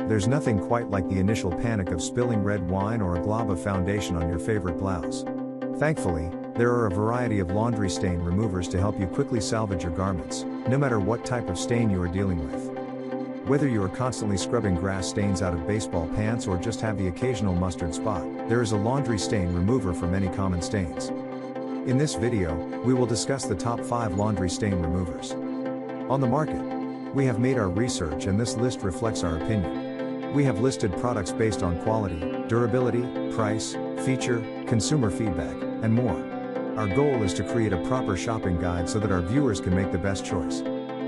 There's nothing quite like the initial panic of spilling red wine or a glob of foundation on your favorite blouse. Thankfully, there are a variety of laundry stain removers to help you quickly salvage your garments, no matter what type of stain you are dealing with. Whether you are constantly scrubbing grass stains out of baseball pants or just have the occasional mustard spot, there is a laundry stain remover for many common stains. In this video, we will discuss the top 5 laundry stain removers on the market. We have made our research and this list reflects our opinion. We have listed products based on quality, durability, price, feature, consumer feedback, and more. Our goal is to create a proper shopping guide so that our viewers can make the best choice.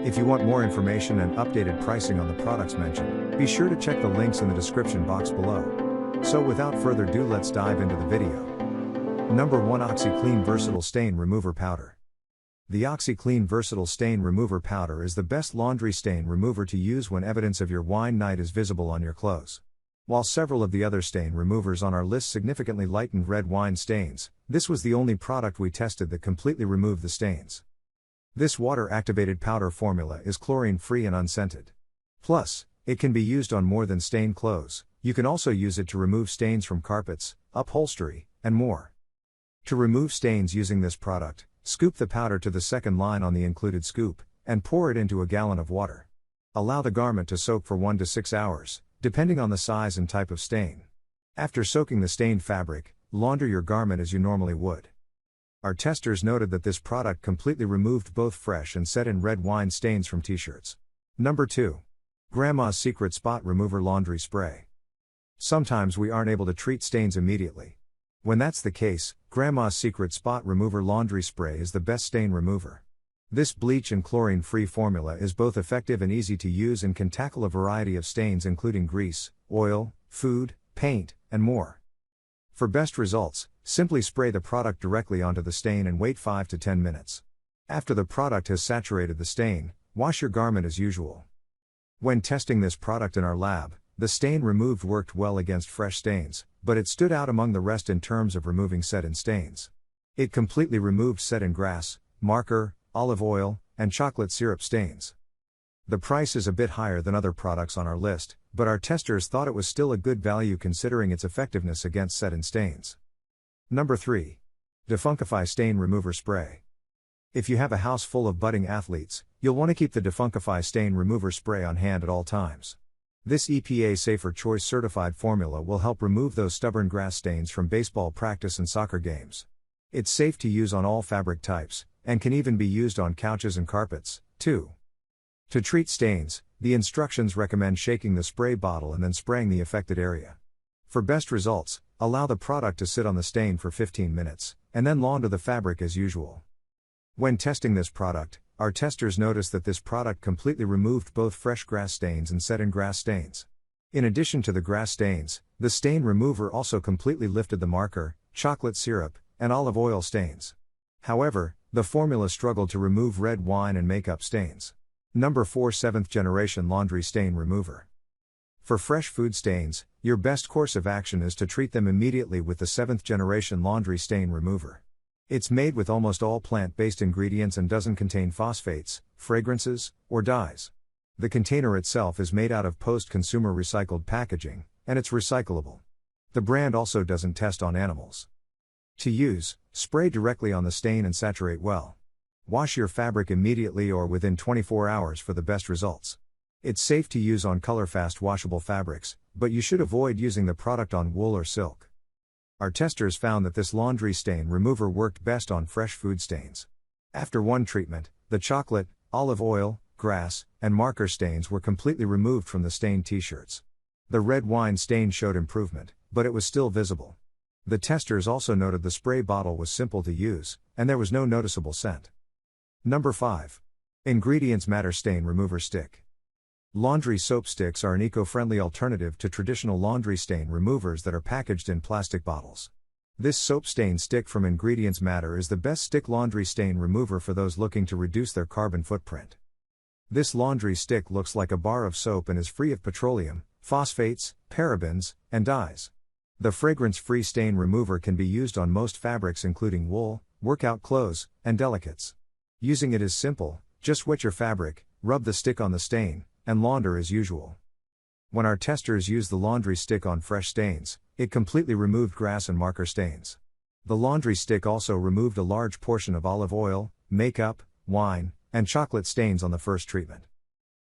If you want more information and updated pricing on the products mentioned, be sure to check the links in the description box below. So without further ado, let's dive into the video. Number 1, OxiClean Versatile Stain Remover Powder. The OxiClean Versatile Stain Remover Powder is the best laundry stain remover to use when evidence of your wine night is visible on your clothes. While several of the other stain removers on our list significantly lightened red wine stains, this was the only product we tested that completely removed the stains. This water-activated powder formula is chlorine-free and unscented. Plus, it can be used on more than stained clothes. You can also use it to remove stains from carpets, upholstery, and more. To remove stains using this product, scoop the powder to the second line on the included scoop, and pour it into a gallon of water. Allow the garment to soak for 1 to 6 hours, depending on the size and type of stain. After soaking the stained fabric, launder your garment as you normally would. Our testers noted that this product completely removed both fresh and set-in red wine stains from t-shirts. Number 2. Grandma's Secret Spot Remover Laundry Spray. Sometimes we aren't able to treat stains immediately. When that's the case, Grandma's Secret Spot Remover Laundry Spray is the best stain remover. This bleach and chlorine-free formula is both effective and easy to use and can tackle a variety of stains including grease, oil, food, paint, and more. For best results, simply spray the product directly onto the stain and wait 5 to 10 minutes. After the product has saturated the stain, wash your garment as usual. When testing this product in our lab, the stain removed worked well against fresh stains, but it stood out among the rest in terms of removing set-in stains. It completely removed set-in grass, marker, olive oil, and chocolate syrup stains. The price is a bit higher than other products on our list, but our testers thought it was still a good value considering its effectiveness against set-in stains. Number 3. Defunctify Stain Remover Spray. If you have a house full of budding athletes, you'll want to keep the Defunctify Stain Remover Spray on hand at all times. This EPA Safer Choice certified formula will help remove those stubborn grass stains from baseball practice and soccer games. It's safe to use on all fabric types, and can even be used on couches and carpets, too. To treat stains, the instructions recommend shaking the spray bottle and then spraying the affected area. For best results, allow the product to sit on the stain for 15 minutes, and then launder the fabric as usual. When testing this product, our testers noticed that this product completely removed both fresh grass stains and set-in grass stains. In addition to the grass stains, the stain remover also completely lifted the marker, chocolate syrup, and olive oil stains. However, the formula struggled to remove red wine and makeup stains. Number 4. 7th Generation Laundry Stain Remover. For fresh food stains, your best course of action is to treat them immediately with the 7th Generation Laundry Stain Remover. It's made with almost all plant-based ingredients and doesn't contain phosphates, fragrances, or dyes. The container itself is made out of post-consumer recycled packaging, and it's recyclable. The brand also doesn't test on animals. To use, spray directly on the stain and saturate well. Wash your fabric immediately or within 24 hours for the best results. It's safe to use on color-fast washable fabrics, but you should avoid using the product on wool or silk. Our testers found that this laundry stain remover worked best on fresh food stains. After one treatment, the chocolate, olive oil, grass, and marker stains were completely removed from the stained t-shirts. The red wine stain showed improvement, but it was still visible. The testers also noted the spray bottle was simple to use, and there was no noticeable scent. Number 5. Ingredients Matter Stain Remover Stick. Laundry soap sticks are an eco-friendly alternative to traditional laundry stain removers that are packaged in plastic bottles. This soap stain stick from Ingredients Matter is the best stick laundry stain remover for those looking to reduce their carbon footprint. This laundry stick looks like a bar of soap and is free of petroleum, phosphates, parabens, and dyes. The fragrance-free stain remover can be used on most fabrics including wool, workout clothes, and delicates. Using it is simple, just wet your fabric, rub the stick on the stain, and launder as usual. When our testers used the laundry stick on fresh stains, it completely removed grass and marker stains. The laundry stick also removed a large portion of olive oil, makeup, wine, and chocolate stains on the first treatment.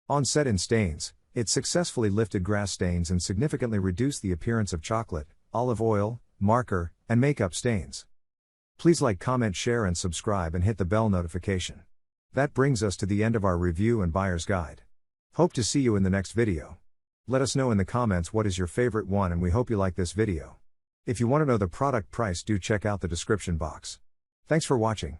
On set in stains, it successfully lifted grass stains and significantly reduced the appearance of chocolate, olive oil, marker, and makeup stains. Please like, comment, share, and subscribe, and hit the bell notification. That brings us to the end of our review and buyer's guide. Hope to see you in the next video. Let us know in the comments what is your favorite one, and we hope you like this video. If you want to know the product price, do check out the description box. Thanks for watching.